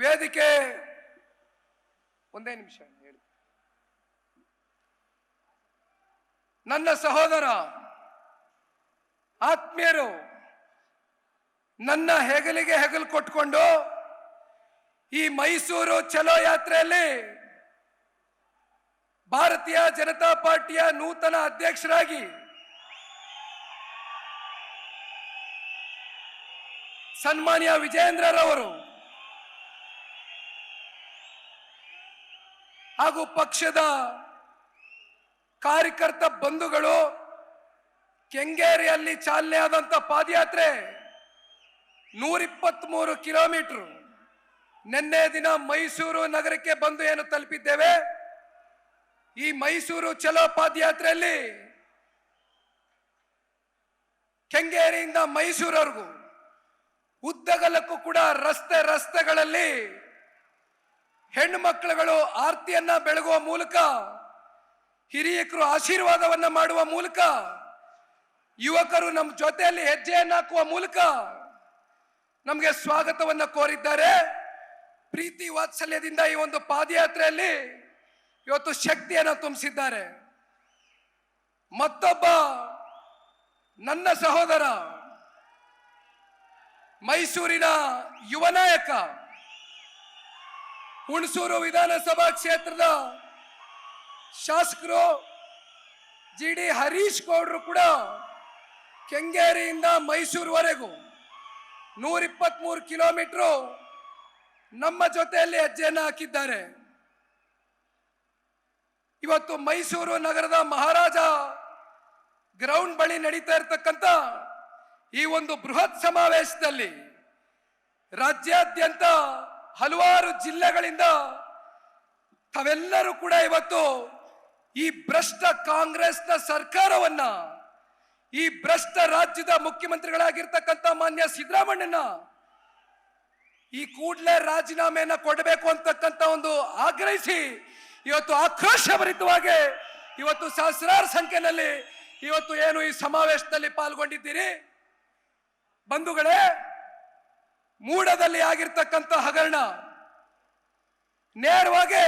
ವೇದಿಕೆ ಒಂದೇ ನಿಮಿಷ ಹೇಳಿ. ನನ್ನ ಸಹೋದರ ಆತ್ಮೀಯರು, ನನ್ನ ಹೆಗಲಿಗೆ ಹೆಗಲು ಕೊಟ್ಕೊಂಡು ಈ ಮೈಸೂರು ಚಲೋ ಯಾತ್ರೆಯಲ್ಲಿ ಭಾರತೀಯ ಜನತಾ ಪಾರ್ಟಿಯ ನೂತನ ಅಧ್ಯಕ್ಷರಾಗಿ ಸನ್ಮಾನ್ಯ ವಿಜಯೇಂದ್ರರವರು ಹಾಗೂ ಪಕ್ಷದ ಕಾರ್ಯಕರ್ತ ಬಂಧುಗಳು ಕೆಂಗೇರಿಯಲ್ಲಿ ಚಾಲನೆ ಆದಂತ ಪಾದಯಾತ್ರೆ 123 ಕಿಲೋಮೀಟರ್ ನಿನ್ನೆ ದಿನ ಮೈಸೂರು ನಗರಕ್ಕೆ ಬಂದು ಏನು ತಲುಪಿದ್ದೇವೆ. ಈ ಮೈಸೂರು ಚಲೋ ಪಾದಯಾತ್ರೆಯಲ್ಲಿ ಕೆಂಗೇರಿಯಿಂದ ಮೈಸೂರವರೆಗೂ ಉದ್ದಗಲಕ್ಕೂ ಕೂಡ ರಸ್ತೆಗಳಲ್ಲಿ ಹೆಣ್ಣು ಮಕ್ಕಳುಗಳು ಆರತಿಯನ್ನ ಬೆಳಗುವ ಮೂಲಕ, ಹಿರಿಯಕರು ಆಶೀರ್ವಾದವನ್ನ ಮಾಡುವ ಮೂಲಕ, ಯುವಕರು ನಮ್ಮ ಜೊತೆಯಲ್ಲಿ ಹೆಜ್ಜೆಯನ್ನು ಹಾಕುವ ಮೂಲಕ ನಮಗೆ ಸ್ವಾಗತವನ್ನ ಕೋರಿದ್ದಾರೆ. ಪ್ರೀತಿ ವಾತ್ಸಲ್ಯದಿಂದ ಈ ಒಂದು ಪಾದಯಾತ್ರೆಯಲ್ಲಿ ಇವತ್ತು ಶಕ್ತಿಯನ್ನು ತುಂಬಿಸಿದ್ದಾರೆ. ಮತ್ತೊಬ್ಬ ನನ್ನ ಸಹೋದರ, ಮೈಸೂರಿನ ಯುವ ನಾಯಕ, ಹುಣಸೂರು ವಿಧಾನಸಭಾ ಕ್ಷೇತ್ರದ ಶಾಸಕರು ಜಿಡಿ ಹರೀಶ್ ಗೌಡರು ಕೂಡ ಕೆಂಗೇರಿಯಿಂದ ಮೈಸೂರುವರೆಗೂ 123 ಕಿಲೋಮೀಟರ್ ನಮ್ಮ ಜೊತೆಯಲ್ಲಿ ಹೆಜ್ಜೆಯನ್ನು ಹಾಕಿದ್ದಾರೆ. ಇವತ್ತು ಮೈಸೂರು ನಗರದ ಮಹಾರಾಜ ಗ್ರೌಂಡ್ ಬಳಿ ನಡೀತಾ ಇರತಕ್ಕಂತ ಈ ಒಂದು ಬೃಹತ್ ಸಮಾವೇಶದಲ್ಲಿ ರಾಜ್ಯಾದ್ಯಂತ ಹಲವಾರು ಜಿಲ್ಲೆಗಳಿಂದ ತಾವೆಲ್ಲರೂ ಕೂಡ ಇವತ್ತು ಈ ಭ್ರಷ್ಟ ಕಾಂಗ್ರೆಸ್ನ ಸರ್ಕಾರವನ್ನ, ಈ ಭ್ರಷ್ಟ ರಾಜ್ಯದ ಮುಖ್ಯಮಂತ್ರಿಗಳಾಗಿರ್ತಕ್ಕಂಥ ಮಾನ್ಯ ಸಿದ್ದರಾಮಣ್ಣನ ಈ ಕೂಡಲೇ ರಾಜೀನಾಮೆಯನ್ನ ಕೊಡಬೇಕು ಅಂತಕ್ಕಂಥ ಒಂದು ಆಗ್ರಹಿಸಿ ಇವತ್ತು ಆಕ್ರೋಶಭರಿತವಾಗಿ ಇವತ್ತು ಸಹಸ್ರಾರು ಸಂಖ್ಯೆಯಲ್ಲಿ ಇವತ್ತು ಏನು ಈ ಸಮಾವೇಶದಲ್ಲಿ ಪಾಲ್ಗೊಂಡಿದ್ದೀರಿ. ಬಂಧುಗಳೇ, ಮೂಡದಲ್ಲಿ ಆಗಿರ್ತಕ್ಕಂಥ ಹಗರಣ ನೇರವಾಗಿ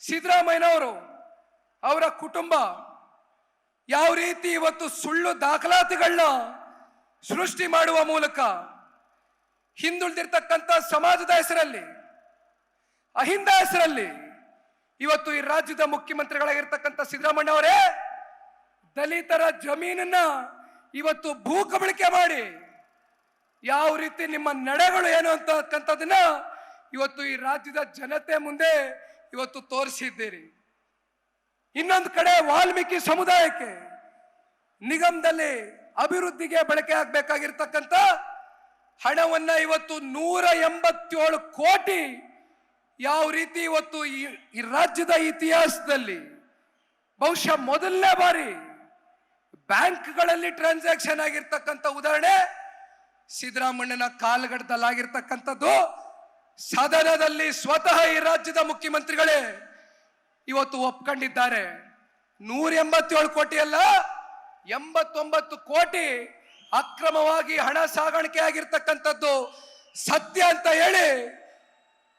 ಸಿದ್ದರಾಮಯ್ಯನವರು, ಅವರ ಕುಟುಂಬ ಯಾವ ರೀತಿ ಇವತ್ತು ಸುಳ್ಳು ದಾಖಲಾತಿಗಳನ್ನ ಸೃಷ್ಟಿ ಮಾಡುವ ಮೂಲಕ ಹಿಂದುಳಿದಿರ್ತಕ್ಕಂಥ ಸಮಾಜದ ಹೆಸರಲ್ಲಿ, ಅಹಿಂದ ಹೆಸರಲ್ಲಿ ಇವತ್ತು ಈ ರಾಜ್ಯದ ಮುಖ್ಯಮಂತ್ರಿಗಳಾಗಿರ್ತಕ್ಕಂಥ ಸಿದ್ದರಾಮಯ್ಯ ಅವರೇ ದಲಿತರ ಜಮೀನನ್ನ ಇವತ್ತು ಭೂ ಕಬಳಿಕೆ ಮಾಡಿ ಯಾವ ರೀತಿ ನಿಮ್ಮ ನಡೆಗಳು ಏನು ಅಂತಕ್ಕಂಥದನ್ನ ಇವತ್ತು ಈ ರಾಜ್ಯದ ಜನತೆ ಮುಂದೆ ಇವತ್ತು ತೋರಿಸಿದ್ದೀರಿ. ಇನ್ನೊಂದು ಕಡೆ ವಾಲ್ಮೀಕಿ ಸಮುದಾಯಕ್ಕೆ ನಿಗಮದಲ್ಲಿ ಅಭಿವೃದ್ಧಿಗೆ ಬಳಕೆ ಆಗಬೇಕಾಗಿರ್ತಕ್ಕಂಥ ಹಣವನ್ನ ಇವತ್ತು 187 ಕೋಟಿ ಯಾವ ರೀತಿ ಇವತ್ತು ಈ ರಾಜ್ಯದ ಇತಿಹಾಸದಲ್ಲಿ ಬಹುಶಃ ಮೊದಲನೇ ಬಾರಿ ಬ್ಯಾಂಕ್ಗಳಲ್ಲಿ ಟ್ರಾನ್ಸಾಕ್ಷನ್ ಆಗಿರ್ತಕ್ಕಂಥ ಉದಾಹರಣೆ ಸಿದ್ದರಾಮಣ್ಣನ ಕಾಲಘಟ್ಟದಲ್ಲಾಗಿರ್ತಕ್ಕಂಥದ್ದು. ಸದನದಲ್ಲಿ ಸ್ವತಃ ಈ ರಾಜ್ಯದ ಮುಖ್ಯಮಂತ್ರಿಗಳೇ ಇವತ್ತು ಒಪ್ಕೊಂಡಿದ್ದಾರೆ. 187 ಕೋಟಿ ಅಲ್ಲ, 89 ಕೋಟಿ ಅಕ್ರಮವಾಗಿ ಹಣ ಸಾಗಾಣಿಕೆ ಆಗಿರ್ತಕ್ಕಂಥದ್ದು ಸತ್ಯ ಅಂತ ಹೇಳಿ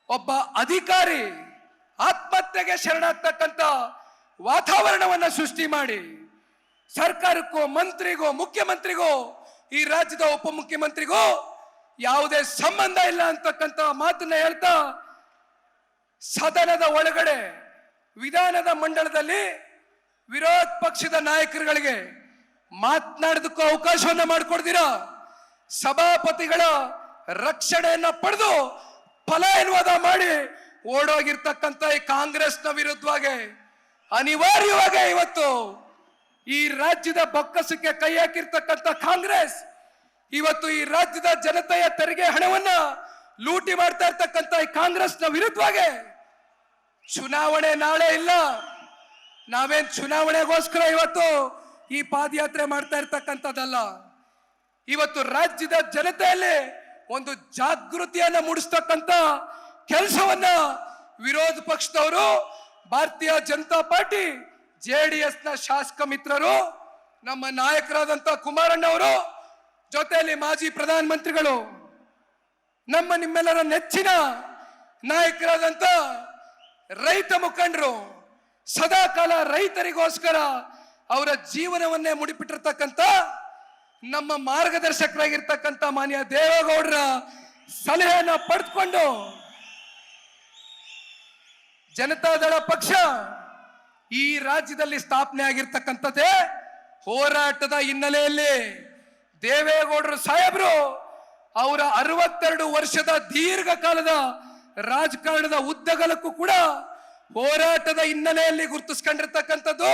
ಒಬ್ಬ ಅಧಿಕಾರಿ ಆತ್ಮಹತ್ಯೆಗೆ ಶರಣಾಗ್ತಕ್ಕಂಥ ವಾತಾವರಣವನ್ನ ಸೃಷ್ಟಿ ಮಾಡಿ ಸರ್ಕಾರಕ್ಕೂ, ಮಂತ್ರಿಗೂ, ಮುಖ್ಯಮಂತ್ರಿಗೂ, ಈ ರಾಜ್ಯದ ಉಪಮುಖ್ಯಮಂತ್ರಿಗೂ ಯಾವುದೇ ಸಂಬಂಧ ಇಲ್ಲ ಅಂತಕ್ಕಂಥ ಮಾತನ್ನ ಹೇಳ್ತಾ ಸದನದ ಒಳಗಡೆ ವಿಧಾನದ ಮಂಡಲದಲ್ಲಿ ವಿರೋಧ ಪಕ್ಷದ ನಾಯಕರುಗಳಿಗೆ ಮಾತನಾಡೋದಕ್ಕೂ ಅವಕಾಶವನ್ನ ಮಾಡಿಕೊಡ್ತೀರಾ, ಸಭಾಪತಿಗಳ ರಕ್ಷಣೆಯನ್ನ ಪಡೆದು ಪಲಾಯನವಾದ ಮಾಡಿ ಓಡೋಗಿರ್ತಕ್ಕಂಥ ಈ ಕಾಂಗ್ರೆಸ್ನ ವಿರುದ್ಧವಾಗಿ ಅನಿವಾರ್ಯವಾಗಿ ಇವತ್ತು ಈ ರಾಜ್ಯದ ಬೊಕ್ಕಸಕ್ಕೆ ಕೈ ಹಾಕಿರ್ತಕ್ಕಂಥ ಕಾಂಗ್ರೆಸ್ ಇವತ್ತು ಈ ರಾಜ್ಯದ ಜನತೆಯ ತೆರಿಗೆ ಹಣವನ್ನ ಲೂಟಿ ಮಾಡ್ತಾ ಇರ್ತಕ್ಕಂಥ ಈ ಕಾಂಗ್ರೆಸ್ನ ವಿರುದ್ಧವಾಗಿ ಚುನಾವಣೆ ನಾಳೆ ಇಲ್ಲ. ನಾವೇನ್ ಚುನಾವಣೆಗೋಸ್ಕರ ಇವತ್ತು ಈ ಪಾದಯಾತ್ರೆ ಮಾಡ್ತಾ ಇರ್ತಕ್ಕಂಥದ್ದಲ್ಲ. ಇವತ್ತು ರಾಜ್ಯದ ಜನತೆಯಲ್ಲಿ ಒಂದು ಜಾಗೃತಿಯನ್ನ ಮೂಡಿಸ್ತಕ್ಕಂಥ ಕೆಲಸವನ್ನ ವಿರೋಧ ಪಕ್ಷದವರು, ಭಾರತೀಯ ಜನತಾ ಪಾರ್ಟಿ, JDS ನ ಶಾಸಕ ಮಿತ್ರರು, ನಮ್ಮ ನಾಯಕರಾದಂತ ಕುಮಾರಣ್ಣ ಅವರು, ಜೊತೆಯಲ್ಲಿ ಮಾಜಿ ಪ್ರಧಾನಮಂತ್ರಿಗಳು, ನಮ್ಮ ನಿಮ್ಮೆಲ್ಲರ ನೆಚ್ಚಿನ ನಾಯಕರಾದಂತ ರೈತ ಮುಖಂಡರು, ಸದಾಕಾಲ ರೈತರಿಗೋಸ್ಕರ ಅವರ ಜೀವನವನ್ನೇ ಮುಡಿಪಿಟ್ಟಿರ್ತಕ್ಕಂಥ ನಮ್ಮ ಮಾರ್ಗದರ್ಶಕರಾಗಿರ್ತಕ್ಕಂಥ ಮಾನ್ಯ ದೇವೇಗೌಡರ ಸಲಹೆಯನ್ನು ಪಡೆದುಕೊಂಡು ಜನತಾದಳ ಪಕ್ಷ ಈ ರಾಜ್ಯದಲ್ಲಿ ಸ್ಥಾಪನೆ ಆಗಿರ್ತಕ್ಕಂಥದ್ದೇ ಹೋರಾಟದ ಹಿನ್ನೆಲೆಯಲ್ಲಿ. ದೇವೇಗೌಡರು ಸಾಹೇಬರು ಅವರ 62 ವರ್ಷದ ದೀರ್ಘಕಾಲದ ರಾಜಕಾರಣದ ಉದ್ದಗಲಕ್ಕೂ ಕೂಡ ಹೋರಾಟದ ಹಿನ್ನೆಲೆಯಲ್ಲಿ ಗುರುತಿಸ್ಕೊಂಡಿರ್ತಕ್ಕಂಥದ್ದು.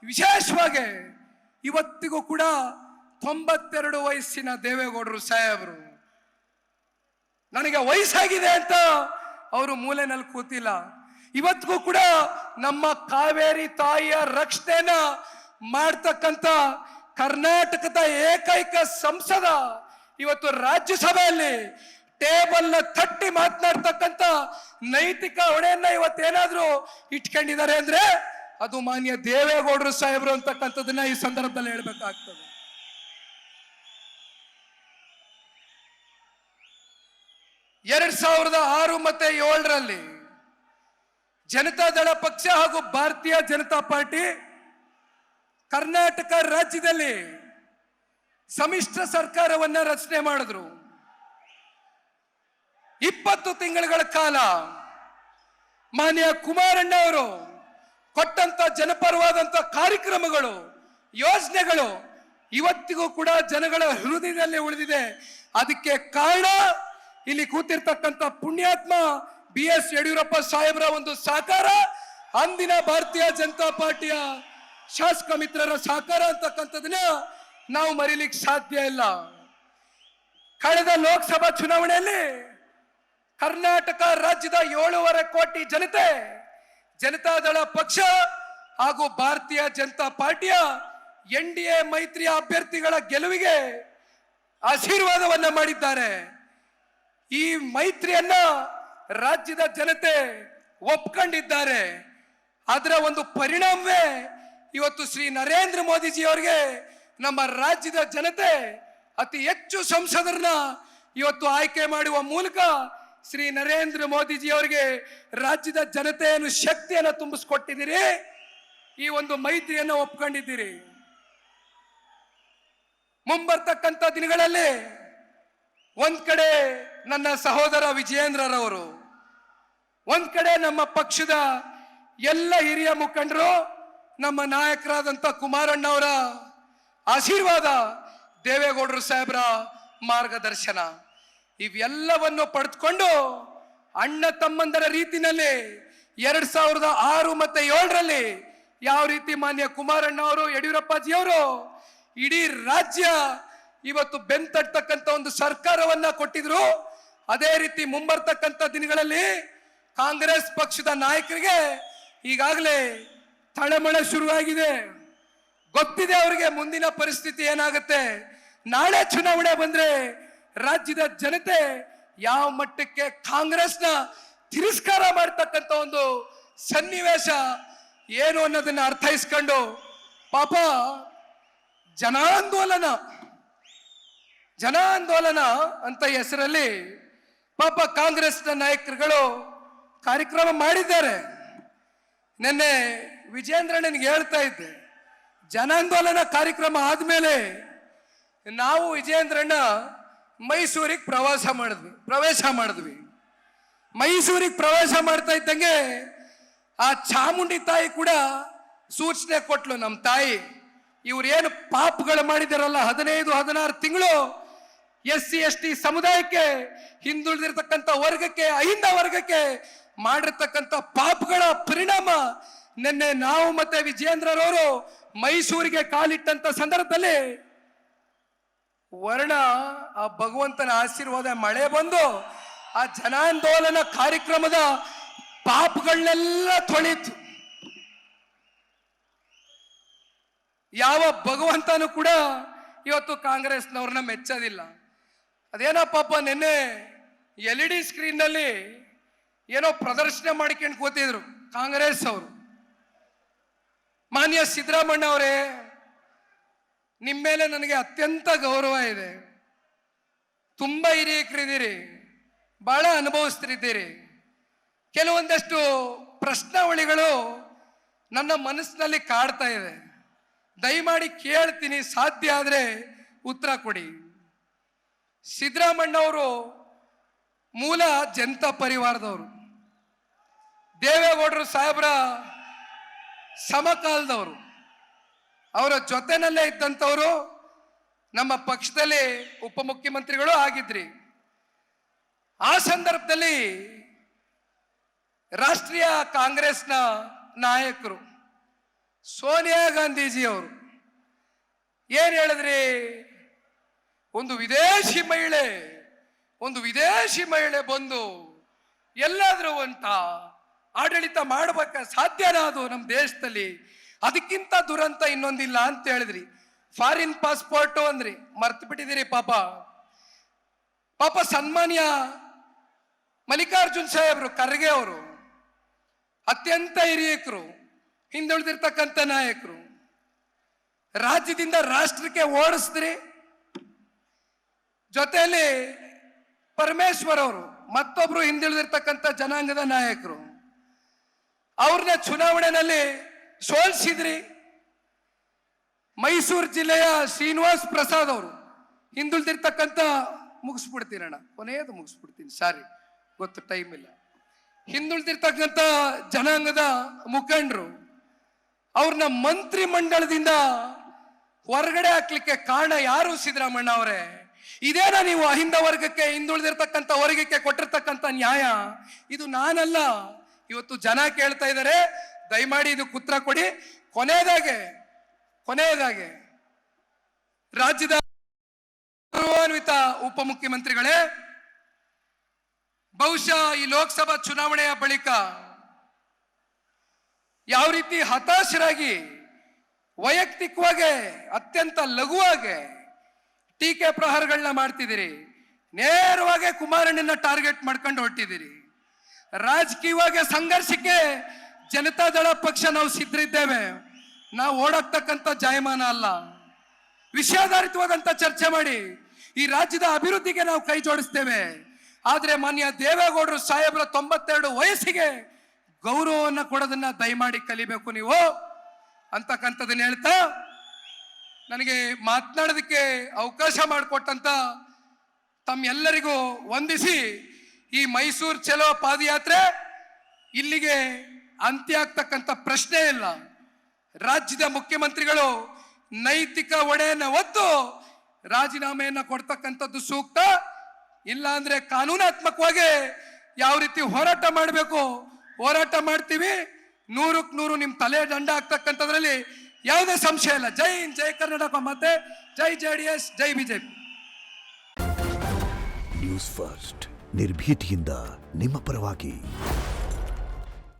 ವಿಶೇಷವಾಗಿ ಇವತ್ತಿಗೂ ಕೂಡ 92 ವಯಸ್ಸಿನ ದೇವೇಗೌಡರು ಸಾಹೇಬರು, ನನಗೆ ವಯಸ್ಸಾಗಿದೆ ಅಂತ ಅವರು ಮೂಲೆನಲ್ಲಿ ಕೂತಿಲ್ಲ. ಇವತ್ತಿಗೂ ಕೂಡ ನಮ್ಮ ಕಾವೇರಿ ತಾಯಿಯ ರಕ್ಷಣೆನ ಮಾಡ್ತಕ್ಕಂಥ ಕರ್ನಾಟಕದ ಏಕೈಕ ಸಂಸದ ಇವತ್ತು ರಾಜ್ಯಸಭೆಯಲ್ಲಿ ಟೇಬಲ್ ತಟ್ಟಿ ಮಾತನಾಡ್ತಕ್ಕಂಥ ನೈತಿಕ ಹೊಣೆಯನ್ನ ಇವತ್ತೇನಾದ್ರೂ ಇಟ್ಕೊಂಡಿದ್ದಾರೆ ಅಂದ್ರೆ ಅದು ಮಾನ್ಯ ದೇವೇಗೌಡರು ಸಾಹೇಬರು ಅಂತಕ್ಕಂಥದ್ದನ್ನ ಈ ಸಂದರ್ಭದಲ್ಲಿ ಹೇಳ್ಬೇಕಾಗ್ತದೆ. ಎರಡ್ 2006 ಮತ್ತೆ 2007ರಲ್ಲಿ ಜನತಾದಳ ಪಕ್ಷ ಹಾಗೂ ಭಾರತೀಯ ಜನತಾ ಪಾರ್ಟಿ ಕರ್ನಾಟಕ ರಾಜ್ಯದಲ್ಲಿ ಸಮ್ಮಿಶ್ರ ಸರ್ಕಾರವನ್ನ ರಚನೆ ಮಾಡಿದ್ರು. 20 ತಿಂಗಳ ಕಾಲ ಮಾನ್ಯ ಕುಮಾರಣ್ಣ ಅವರು ಕೊಟ್ಟಂತ ಜನಪರವಾದಂತ ಕಾರ್ಯಕ್ರಮಗಳು, ಯೋಜನೆಗಳು ಇವತ್ತಿಗೂ ಕೂಡ ಜನಗಳ ಹೃದಯದಲ್ಲಿ ಉಳಿದಿದೆ. ಅದಕ್ಕೆ ಕಾರಣ ಇಲ್ಲಿ ಕೂತಿರ್ತಕ್ಕಂಥ ಪುಣ್ಯಾತ್ಮ BS ಯಡಿಯೂರಪ್ಪ ಸಾಹೇಬರ ಒಂದು ಸಹಕಾರ, ಅಂದಿನ ಭಾರತೀಯ ಜನತಾ ಪಾರ್ಟಿಯ ಶಾಸಕ ಮಿತ್ರರ ಸಹಕಾರ ಅಂತಕ್ಕಂಥದನ್ನ ನಾವು ಮರೀಲಿಕ್ಕೆ ಸಾಧ್ಯ ಇಲ್ಲ. ಕಳೆದ ಲೋಕಸಭಾ ಚುನಾವಣೆಯಲ್ಲಿ ಕರ್ನಾಟಕ ರಾಜ್ಯದ 7.5 ಕೋಟಿ ಜನತೆ ಜನತಾದಳ ಪಕ್ಷ ಹಾಗೂ ಭಾರತೀಯ ಜನತಾ ಪಾರ್ಟಿಯ NDA ಮೈತ್ರಿಯ ಅಭ್ಯರ್ಥಿಗಳ ಗೆಲುವಿಗೆ ಆಶೀರ್ವಾದವನ್ನ ಮಾಡಿದ್ದಾರೆ. ಈ ಮೈತ್ರಿಯನ್ನ ರಾಜ್ಯದ ಜನತೆ ಒಪ್ಕೊಂಡಿದ್ದಾರೆ. ಅದರ ಒಂದು ಪರಿಣಾಮವೇ ಇವತ್ತು ಶ್ರೀ ನರೇಂದ್ರ ಮೋದಿಜಿ ಅವರಿಗೆ ನಮ್ಮ ರಾಜ್ಯದ ಜನತೆ ಅತಿ ಹೆಚ್ಚು ಸಂಸದರನ್ನ ಇವತ್ತು ಆಯ್ಕೆ ಮಾಡುವ ಮೂಲಕ ಶ್ರೀ ನರೇಂದ್ರ ಮೋದಿಜಿ ಅವರಿಗೆ ರಾಜ್ಯದ ಜನತೆಯನ್ನು ಶಕ್ತಿಯನ್ನು ತುಂಬಿಸ್ಕೊಟ್ಟಿದ್ದೀರಿ. ಈ ಒಂದು ಮೈತ್ರಿಯನ್ನು ಒಪ್ಕೊಂಡಿದ್ದೀರಿ. ಮುಂಬರ್ತಕ್ಕಂಥ ದಿನಗಳಲ್ಲಿ ಒಂದ್ ಕಡೆ ನನ್ನ ಸಹೋದರ ವಿಜಯೇಂದ್ರರವರು, ಒಂದ್ ಕಡೆ ನಮ್ಮ ಪಕ್ಷದ ಎಲ್ಲ ಹಿರಿಯ ಮುಖಂಡರು, ನಮ್ಮ ನಾಯಕರಾದಂತ ಕುಮಾರಣ್ಣ ಅವರ ಆಶೀರ್ವಾದ, ದೇವೇಗೌಡರು ಸಾಹೇಬರ ಮಾರ್ಗದರ್ಶನ, ಇವೆಲ್ಲವನ್ನು ಪಡೆದುಕೊಂಡು ಅಣ್ಣ ತಮ್ಮಂದರ ರೀತಿನಲ್ಲಿ 2006 ಮತ್ತೆ 2007ರಲ್ಲಿ ಯಾವ ರೀತಿ ಮಾನ್ಯ ಕುಮಾರಣ್ಣ ಅವರು, ಯಡಿಯೂರಪ್ಪಾಜಿ ಅವರು ಇಡೀ ರಾಜ್ಯ ಇವತ್ತು ಬೆಂತಟ್ಟತಕ್ಕಂಥ ಒಂದು ಸರ್ಕಾರವನ್ನ ಕೊಟ್ಟಿದ್ರು. ಅದೇ ರೀತಿ ಮುಂಬರ್ತಕ್ಕಂಥ ದಿನಗಳಲ್ಲಿ ಕಾಂಗ್ರೆಸ್ ಪಕ್ಷದ ನಾಯಕರಿಗೆ ಈಗಾಗಲೇ ತಳಮಳ ಶುರುವಾಗಿದೆ. ಗೊತ್ತಿದೆ ಅವರಿಗೆ ಮುಂದಿನ ಪರಿಸ್ಥಿತಿ ಏನಾಗುತ್ತೆ. ನಾಳೆ ಚುನಾವಣೆ ಬಂದ್ರೆ ರಾಜ್ಯದ ಜನತೆ ಯಾವ ಮಟ್ಟಕ್ಕೆ ಕಾಂಗ್ರೆಸ್ನ ತಿರಸ್ಕಾರ ಮಾಡ್ತಕ್ಕಂಥ ಒಂದು ಸನ್ನಿವೇಶ ಏನು ಅನ್ನೋದನ್ನ ಅರ್ಥೈಸ್ಕೊಂಡು ಪಾಪ ಜನಾಂದೋಲನ ಅಂತ ಹೆಸರಲ್ಲಿ ಪಾಪ ಕಾಂಗ್ರೆಸ್ನ ನಾಯಕರುಗಳು ಕಾರ್ಯಕ್ರಮ ಮಾಡಿದ್ದಾರೆ. ನಿನ್ನೆ ವಿಜೇಂದ್ರಣ್ಣನಿಗೆ ಹೇಳ್ತಾ ಇದ್ದೆ, ಜನಾಂದೋಲನ ಕಾರ್ಯಕ್ರಮ ಆದ್ಮೇಲೆ ನಾವು ವಿಜೇಂದ್ರಣ್ಣ ಮೈಸೂರಿಗೆ ಪ್ರವೇಶ ಮಾಡಿದ್ವಿ. ಮೈಸೂರಿಗೆ ಪ್ರವೇಶ ಮಾಡ್ತಾ ಇದ್ದಂಗೆ ಆ ಚಾಮುಂಡಿ ತಾಯಿ ಕೂಡ ಸೂಚನೆ ಕೊಟ್ಲು. ನಮ್ಮ ತಾಯಿ ಇವ್ರೇನು ಪಾಪಗಳು ಮಾಡಿದಾರಲ್ಲ, 15-16 ತಿಂಗಳು SC ST ಸಮುದಾಯಕ್ಕೆ, ಹಿಂದುಳಿದಿರ್ತಕ್ಕಂಥ ವರ್ಗಕ್ಕೆ, ಅಹಿಂದ ವರ್ಗಕ್ಕೆ ಮಾಡಿರ್ತಕ್ಕಂಥ ಪಾಪಗಳ ಪರಿಣಾಮ ನಿನ್ನೆ ನಾವು ಮತ್ತೆ ವಿಜೇಂದ್ರರವರು ಮೈಸೂರಿಗೆ ಕಾಲಿಟ್ಟಂತ ಸಂದರ್ಭದಲ್ಲಿ ವರ್ಣ ಆ ಭಗವಂತನ ಆಶೀರ್ವಾದ ಮಳೆ ಬಂದು ಆ ಜನಾಂದೋಲನ ಕಾರ್ಯಕ್ರಮದ ಪಾಪಗಳನ್ನೆಲ್ಲ ತೊಳಿತು. ಯಾವ ಭಗವಂತನೂ ಕೂಡ ಇವತ್ತು ಕಾಂಗ್ರೆಸ್ನವ್ರನ್ನ ಮೆಚ್ಚೋದಿಲ್ಲ. ಅದೇನೋ ಪಾಪ ನಿನ್ನೆ LED ಸ್ಕ್ರೀನ್ನಲ್ಲಿ ಏನೋ ಪ್ರದರ್ಶನ ಮಾಡಿಕೊಂಡು ಕೂತಿದ್ರು ಕಾಂಗ್ರೆಸ್ ಅವರು. ಮಾನ್ಯ ಸಿದ್ದರಾಮಣ್ಣ ಅವರೇ, ನಿಮ್ಮ ಮೇಲೆ ನನಗೆ ಅತ್ಯಂತ ಗೌರವ ಇದೆ. ತುಂಬಾ ಹಿರಿಯರಿದ್ದೀರಿ, ಬಹಳ ಅನುಭವಿಸ್ತಿದ್ದೀರಿ. ಕೆಲವೊಂದಷ್ಟು ಪ್ರಶ್ನಾವಳಿಗಳು ನನ್ನ ಮನಸ್ಸಿನಲ್ಲಿ ಕಾಡ್ತಾ ಇದೆ. ದಯಮಾಡಿ ಕೇಳ್ತೀನಿ, ಸಾಧ್ಯ ಆದರೆ ಉತ್ತರ ಕೊಡಿ. ಸಿದ್ದರಾಮಣ್ಣ ಅವರು ಮೂಲ ಜನತಾ ಪರಿವಾರದವರು, ದೇವೇಗೌಡರು ಸಾಹೇಬ್ರ ಸಮಕಾಲದವರು, ಅವರ ಜೊತೆನಲ್ಲೇ ಇದ್ದಂಥವರು, ನಮ್ಮ ಪಕ್ಷದಲ್ಲಿ ಉಪಮುಖ್ಯಮಂತ್ರಿಗಳು ಆಗಿದ್ರಿ. ಆ ಸಂದರ್ಭದಲ್ಲಿ ರಾಷ್ಟ್ರೀಯ ಕಾಂಗ್ರೆಸ್ನ ನಾಯಕರು ಸೋನಿಯಾ ಗಾಂಧೀಜಿ ಅವರು ಏನ್ ಹೇಳಿದ್ರಿ? ಒಂದು ವಿದೇಶಿ ಮಹಿಳೆ ಬಂದು ಎಲ್ಲಾದ್ರೂ ಅಂತ ಆಡಳಿತ ಮಾಡಬೇಕ ಸಾಧ್ಯನಾ? ಅದು ನಮ್ಮ ದೇಶದಲ್ಲಿ ಅದಕ್ಕಿಂತ ದುರಂತ ಇನ್ನೊಂದಿಲ್ಲ ಅಂತ ಹೇಳಿದ್ರಿ. ಫಾರಿನ್ ಪಾಸ್ಪೋರ್ಟ್ ಅಂದ್ರಿ, ಮರ್ತು ಬಿಟ್ಟಿದ್ದೀರಿ ಪಾಪ ಸನ್ಮಾನ್ಯ ಮಲ್ಲಿಕಾರ್ಜುನ್ ಸಾಹೇಬ್ರು ಖರ್ಗೆ ಅವರು ಅತ್ಯಂತ ಹಿರಿಯಕರು, ಹಿಂದುಳಿದಿರ್ತಕ್ಕಂಥ ನಾಯಕರು, ರಾಜ್ಯದಿಂದ ರಾಷ್ಟ್ರಕ್ಕೆ ಓಡಿಸಿದ್ರಿ. ಜೊತೆಯಲ್ಲಿ ಪರಮೇಶ್ವರ್ ಅವರು ಮತ್ತೊಬ್ರು ಹಿಂದುಳಿದಿರ್ತಕ್ಕಂಥ ಜನಾಂಗದ ನಾಯಕರು, ಅವ್ರನ್ನ ಚುನಾವಣೆಯಲ್ಲಿ ಸೋಲಿಸಿದ್ರಿ. ಮೈಸೂರು ಜಿಲ್ಲೆಯ ಶ್ರೀನಿವಾಸ್ ಪ್ರಸಾದ್ ಅವರು ಹಿಂದುಳಿದಿರ್ತಕ್ಕಂಥ ಮುಗಿಸ್ಬಿಡ್ತೀನಣ್ಣ, ಕೊನೆಯದು ಮುಗಿಸ್ಬಿಡ್ತೀನಿ, ಸಾರಿ ಗೊತ್ತು ಟೈಮ್ ಇಲ್ಲ. ಹಿಂದುಳಿದಿರ್ತಕ್ಕಂಥ ಜನಾಂಗದ ಮುಖಂಡರು ಅವ್ರನ್ನ ಮಂತ್ರಿ ಮಂಡಲದಿಂದ ಹೊರಗಡೆ ಹಾಕ್ಲಿಕ್ಕೆ ಕಾರಣ ಯಾರು? ಸಿದ್ದರಾಮಣ್ಣ ಅವರೇ. ಇದೇನ ನೀವು ಅಹಿಂದ ವರ್ಗಕ್ಕೆ, ಹಿಂದುಳಿದಿರ್ತಕ್ಕಂಥ ವರ್ಗಕ್ಕೆ ಕೊಟ್ಟಿರ್ತಕ್ಕಂಥ ನ್ಯಾಯ? ಇದು ನಾನಲ್ಲ, ಇವತ್ತು ಜನ ಕೇಳ್ತಾ ಇದ್ದಾರೆ. ದಯಮಾಡಿ ಇದಕ್ಕೆ ಉತ್ತರ ಕೊಡಿ. ಕೊನೆಯದಾಗೆ ರಾಜ್ಯದ ಗೌರವಾನ್ವಿತ ಉಪಮುಖ್ಯಮಂತ್ರಿಗಳೇ, ಬಹುಶಃ ಈ ಲೋಕಸಭಾ ಚುನಾವಣೆಯ ಬಳಿಕ ಯಾವ ರೀತಿ ಹತಾಶರಾಗಿ ವೈಯಕ್ತಿಕವಾಗಿ ಅತ್ಯಂತ ಲಘುವಾಗಿ ಟೀಕೆ ಪ್ರಹಾರಗಳನ್ನ ಮಾಡ್ತಿದ್ದೀರಿ, ನೇರವಾಗಿ ಕುಮಾರಣ್ಣನ ಟಾರ್ಗೆಟ್ ಮಾಡ್ಕೊಂಡು ಹೊರಟಿದ್ದೀರಿ. ರಾಜಕೀಯವಾಗಿ ಸಂಘರ್ಷಕ್ಕೆ ಜನತಾದಳ ಪಕ್ಷ ನಾವು ಸಿದ್ಧರಿದ್ದೇವೆ. ನಾವು ಓಡಾಕ್ತಕ್ಕಂಥ ಜಾಯಮಾನ ಅಲ್ಲ. ವಿಷಯಾಧಾರಿತವಾದಂತ ಚರ್ಚೆ ಮಾಡಿ ಈ ರಾಜ್ಯದ ಅಭಿವೃದ್ಧಿಗೆ ನಾವು ಕೈ ಜೋಡಿಸ್ತೇವೆ. ಆದ್ರೆ ಮಾನ್ಯ ದೇವೇಗೌಡರು ಸಾಹೇಬ್ರ 92 ವಯಸ್ಸಿಗೆ ಗೌರವವನ್ನು ಕೊಡೋದನ್ನ ದಯಮಾಡಿ ಕಲಿಬೇಕು ನೀವು ಅಂತಕ್ಕಂಥದನ್ನ ಹೇಳ್ತಾ, ನನಗೆ ಮಾತನಾಡೋದಕ್ಕೆ ಅವಕಾಶ ಮಾಡಿಕೊಟ್ಟಂತ ತಮ್ಮೆಲ್ಲರಿಗೂ ವಂದಿಸಿ, ಈ ಮೈಸೂರು ಚಲೋ ಪಾದಯಾತ್ರೆ ಇಲ್ಲಿಗೆ ಅಂತ್ಯ ಆಗ್ತಕ್ಕಂಥ ಪ್ರಶ್ನೆ ಇಲ್ಲ. ರಾಜ್ಯದ ಮುಖ್ಯಮಂತ್ರಿಗಳು ನೈತಿಕ ಹೊಣೆಯನ್ನ ಹೊತ್ತು ರಾಜೀನಾಮೆಯನ್ನ ಕೊಡ್ತಕ್ಕಂಥದ್ದು ಸೂಕ್ತ. ಇಲ್ಲ ಅಂದ್ರೆ ಕಾನೂನಾತ್ಮಕವಾಗಿ ಯಾವ ರೀತಿ ಹೋರಾಟ ಮಾಡಬೇಕು ಹೋರಾಟ ಮಾಡ್ತೀವಿ. 100ಕ್ಕೆ 100 ನಿಮ್ ತಲೆ ದಂಡ ಆಗ್ತಕ್ಕಂಥದ್ರಲ್ಲಿ ಯಾವುದೇ ಸಂಶಯ ಇಲ್ಲ. ಜೈ ಹಿಂದ್, ಜೈ ಕರ್ನಾಟಕ, ಮತ್ತೆ ಜೈ JDS, ಜೈ ಬಿಜೆಪಿ. ನ್ಯೂಸ್ ಫಸ್ಟ್, ನಿರ್ಭೀತಿಯಿಂದ ನಿಮ್ಮ ಪರವಾಗಿ.